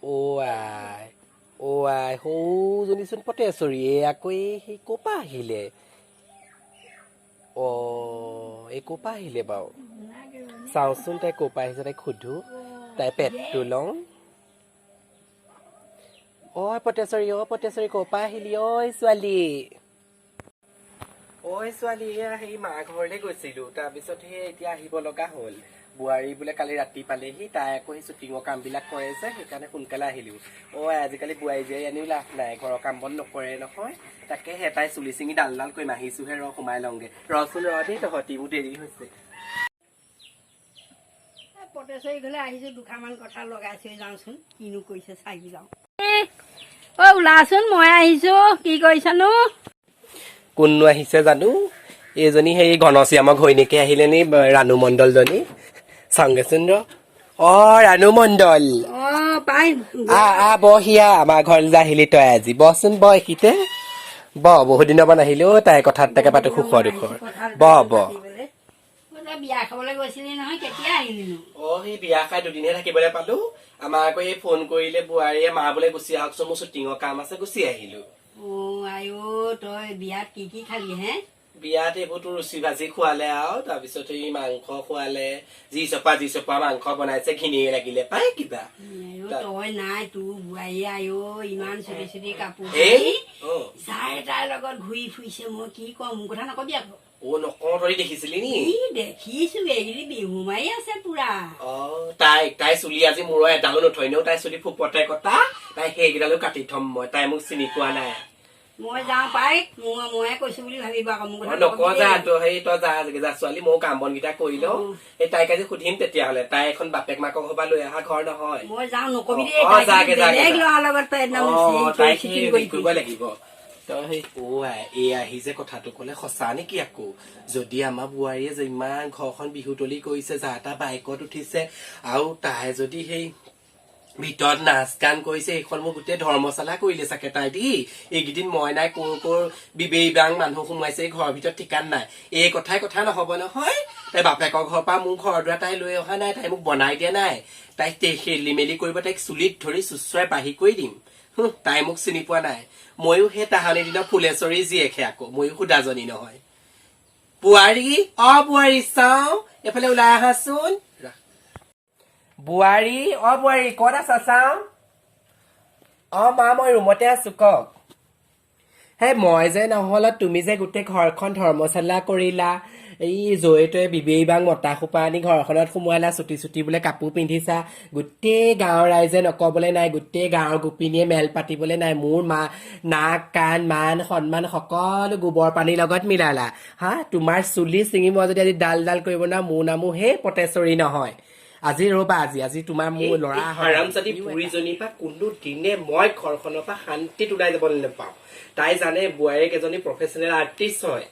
আই সৌজনীচোন পটেশ্বৰী আকৌ সেই ক'পা আহিলে এই ক'পা আহিলে বাৰু চাওঁচোন তাই ক'পা আহিছে তাইক সোধো তাই পেটটো লওঁ পটেশ্বৰী ক'পা আহিলি ছোৱালী সেই মা ঘৰলৈ গৈছিলো তাৰপিছত সেই এতিয়া আহিব লগা হ'ল বোৱাৰী বোলে কালি ৰাতি পালেহি তাই আকৌ সেই শ্বুটিঙৰ কামবিলাক কৰে যে সেইকাৰণে সোনকালে আহিলো আজিকালি বোৱাৰী জীয়াৰী আনিও লাভ নাই ঘৰৰ কাম বন নকৰে নহয় তাকে তাই চুলি চিঙি ডাল কৰিম আহিছোহে সোমাই লওঁগে ৰচোন দেই তহঁতিবোৰ দেৰি হৈছে পটেশ্বৰী ঘৰলৈ আহিছো দুখামান কথা লগাইছো যাওঁচোন কিনো কৰিছে চাই যাওঁ ওলাচোন মই আহিছো কি কৰিছানো কোননো আহিছে জানো এইজনী সেই ঘনশ্যামৰ ঘৈণীয়েকে আহিলে নি ৰাণু মণ্ডলজনী চাওঁগেচোন ৰাণু মণ্ডল বহিয়া আমাৰ ঘৰলৈ আহিলি তই আজি বচোন এইখিতে বহুত দিনৰ পৰা নাহিলো তাই কথা তাকে পাতো সুখৰ দুখৰ বিয়া খাবলৈ গৈছিলি নহয় কেতিয়া আহিলি সেই বিয়া খাই দুদিনহে থাকিবলৈ পালো আমাৰ আকৌ এই ফোন কৰিলে বোৱাৰীয়ে মা বোলে গুচি আহকচোন মোৰ শ্বুটিঙৰ কাম আছে গুচি আহিলো তই বিয়াত কি কি খালি হে বিয়াত এইবোৰতো ৰুচি ভাজি খুৱালে আৰু তাৰপিছত এই মাংস খুৱালে যি চপা মাংস বনাইছে ঘিনিয়ে লাগিলে পাই কিবা তই নাই তোৰ বোৱাৰী ইমান চুটি চুটি কাপোৰ যাই তাইৰ লগত ঘূৰি ফুৰিছে মই কি কম মোৰ কথা নকবি আকৌ নকওঁ তই দেখিছিলি নি দেখিছো এইকেইদিন বিহু মাৰি আছে পুৰা তাই চুলি আজি মূৰৰ এডালো নথয় ন তাই চুলি ফুপতে কটা তাই সেইকেইডালো কাটি থম মই তাই মোক চিনি পোৱা নাই মই যাওঁ পাই ময়ে কৈছো বুলি ভাবিব আকৌ মোৰ নকওঁ যা তই যা ছোৱালী ময়ো কাম বন কেইটা কৰি লওঁ এই তাইক আজি সুধিম তেতিয়াহ'লে তাই এখন বাপেক মাকৰ ঘৰ পৰা লৈ অহা ঘৰ নহয় মই যাওঁ নকবি কৰিব লাগিব এই আহি যে কথাটো কলে সঁচা নেকি আকৌ যদি আমাৰ বোৱাৰীয়ে যে ইমান ঘৰখন বিহুতলি কৰিছে যা তা বাইকত উঠিছে আৰু তাই যদি সেই ভিতৰত নাচ গান কৰিছে এইখন মোৰ গোটেই ধৰ্মশালা কৰিলে চাগে তাই এইকেইদিন মই নাই কৰ বিবেইবাং মানুহ সোমাইছে ঘৰৰ ভিতৰত ঠিকান নাই এই কথাই কথা নহব নহয় তাই বাপেকৰ ঘৰৰ পৰা মোৰ ঘৰ দুৱাৰ তাই লৈ অহা নাই তাই মোক বনাই দিয়া নাই তাইক খেলি মেলি কৰিব তাইক চুলিত ধৰি চুচৰাই বাঢ়ি কৰি দিম তাই মোক চিনি পোৱা নাই ময়ো সেই তাহানি দিনৰ ফুলেশ্বৰী জীয়েকহে আকৌ ময়ো সুদাজনী নহয় বোৱাৰী চাওঁ এইফালে ওলাই আহাচোন বোৱাৰী ক'ত আছা চাওঁ মা মই ৰুমতে আছো কওক মই যে নহ'লে তুমি যে গোটেই ঘৰখন ধৰ্মশালা কৰিলা এই জয়ে তয়ে বিবেইবাং মতা সোপা আনি ঘৰখনত সোমোৱালা চুটি বোলে কাপোৰ পিন্ধিছা গোটেই গাঁৱৰ ৰাইজে নকবলৈ নাই গোটেই গাঁৱৰ গোপিনীয়ে মেল পাতিবলৈ নাই মোৰ নাক কাণ মান সন্মান সকলো গোবৰ পানীৰ লগত মিলালা তোমাৰ চুলি ছিঙি মই যদি আজি ডাল কৰিব না মোৰ নামো সেই পটেশ্বৰী নহয় আজি ৰবা আজি তোমাৰ মোৰ ল'ৰা হাৰামজাদী পুৰীজনীৰ পৰা কোনো দিনে মই ঘৰখনৰ পৰা শান্তিত ওলাই যাবলৈ নাপাওঁ তাই জানে বোৱাৰীক এজনী প্ৰফেচনেল আৰ্টিষ্ট হয়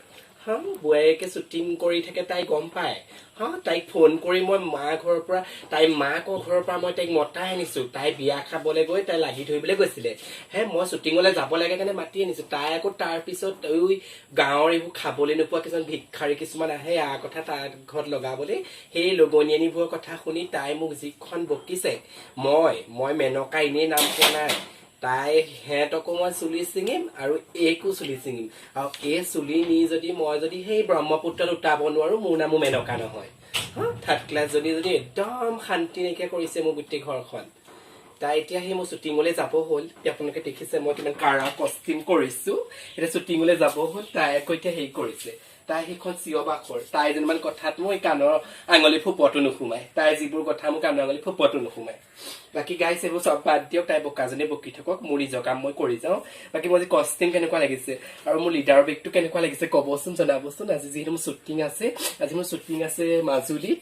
বোৱাৰীকে শ্বুটিং কৰি থাকে তাই গম পায় তাইক ফোন কৰি মই মা ঘৰৰ পৰা তাইৰ মাকৰ ঘৰৰ পৰা মই তাইক মতাই আনিছো তাই বিয়া খাবলৈ গৈ তাই লাগি ধৰিবলৈ গৈছিলে মই শ্বুটিঙলৈ যাব লাগে কাৰণে মাতি আনিছো তাই আকৌ তাৰপিছত গাঁৱৰ এইবোৰ খাবলৈ নোপোৱা কিছুমান ভিক্ষাৰী কিছুমান আহে কথা তাৰ ঘৰত লগাবলৈ সেই লগনীয়ানীবোৰৰ কথা শুনি তাই মোক যিখন বকিছে মই মেনকা এনেই নাম পোৱা নাই তাই সিহঁতকো মই চুলি ছিঙিম আৰু এইকো চুলি ছিঙিম আৰু এই চুলি নি মই যদি সেই ব্ৰহ্মপুত্ৰত উঠাব নোৱাৰো মোৰ নামো মেনকা নহয় থাৰ্ড ক্লাছ যদি একদম শান্তি নাইকিয়া কৰিছে মোৰ গোটেই ঘৰখন তাই এতিয়া সেই মোৰ শ্বুটিঙলৈ যাব হ'ল আপোনালোকে দেখিছে মই কিমান কাৰা কষ্টিউম কৰিছো এতিয়া শ্বুটিঙলৈ যাব হ'ল তাই আকৌ এতিয়া হেৰি কৰিছে তাই সেইখন চিঞৰ বাখৰ তাই যেনিমান কথাত মই কাণৰ আঙুলি ফুপতো নোসোমাই তাই যিবোৰ কথা মোৰ কাণৰ আঙুলি ফুপতো নোসোমাই বাকী গাইছ এইবোৰ চব বাদ দিয়ক তাই বোকাজনী বকি থাকক মোৰ নিজৰ কাম মই কৰি যাওঁ বাকী মোৰ আজি কষ্টিউম কেনেকুৱা লাগিছে আৰু মোৰ লিডাৰৰ বেগটো কেনেকুৱা লাগিছে ক'বচোন জনাবচোন আজি যিহেতু মোৰ শ্বুটিং আছে মাজুলীত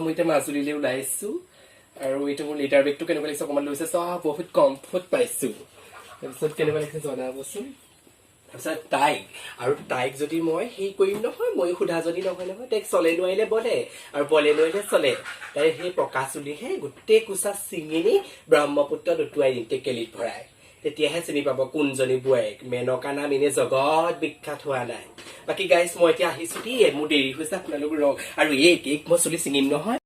মই এতিয়া মাজুলীলৈ ওলাই আহিছো আৰু এইটো মোৰ লিডাৰ বেগটো কেনেকুৱা লাগিছে অকণমান লৈছে চব বহুত কমফৰ্ট পাইছো তাৰপিছত কেনেকুৱা লাগিছে জনাবচোন তাৰপিছত তাইক যদি মই সেই কৰিম নহয় ময়ো সুধাজনী নহয় তাইক চলে নোৱাৰিলে বলে আৰু বলে নোৱাৰিলে চলে তাই সেই পকা চুলিহে গোটেই কোচা চিঙি নি ব্ৰহ্মপুত্ৰত উটুৱাই দিম টেকেলিত ভৰাই তেতিয়াহে চিনি পাব কোনজনী বোৱাৰীক মেনকা নাম এনে জগত বিখ্যাত হোৱা নাই বাকী গাইছ মই এতিয়া আহিছো মোৰ দেৰি হৈছে আপোনালোক আৰু এই মই চুলি চিঙিম নহয়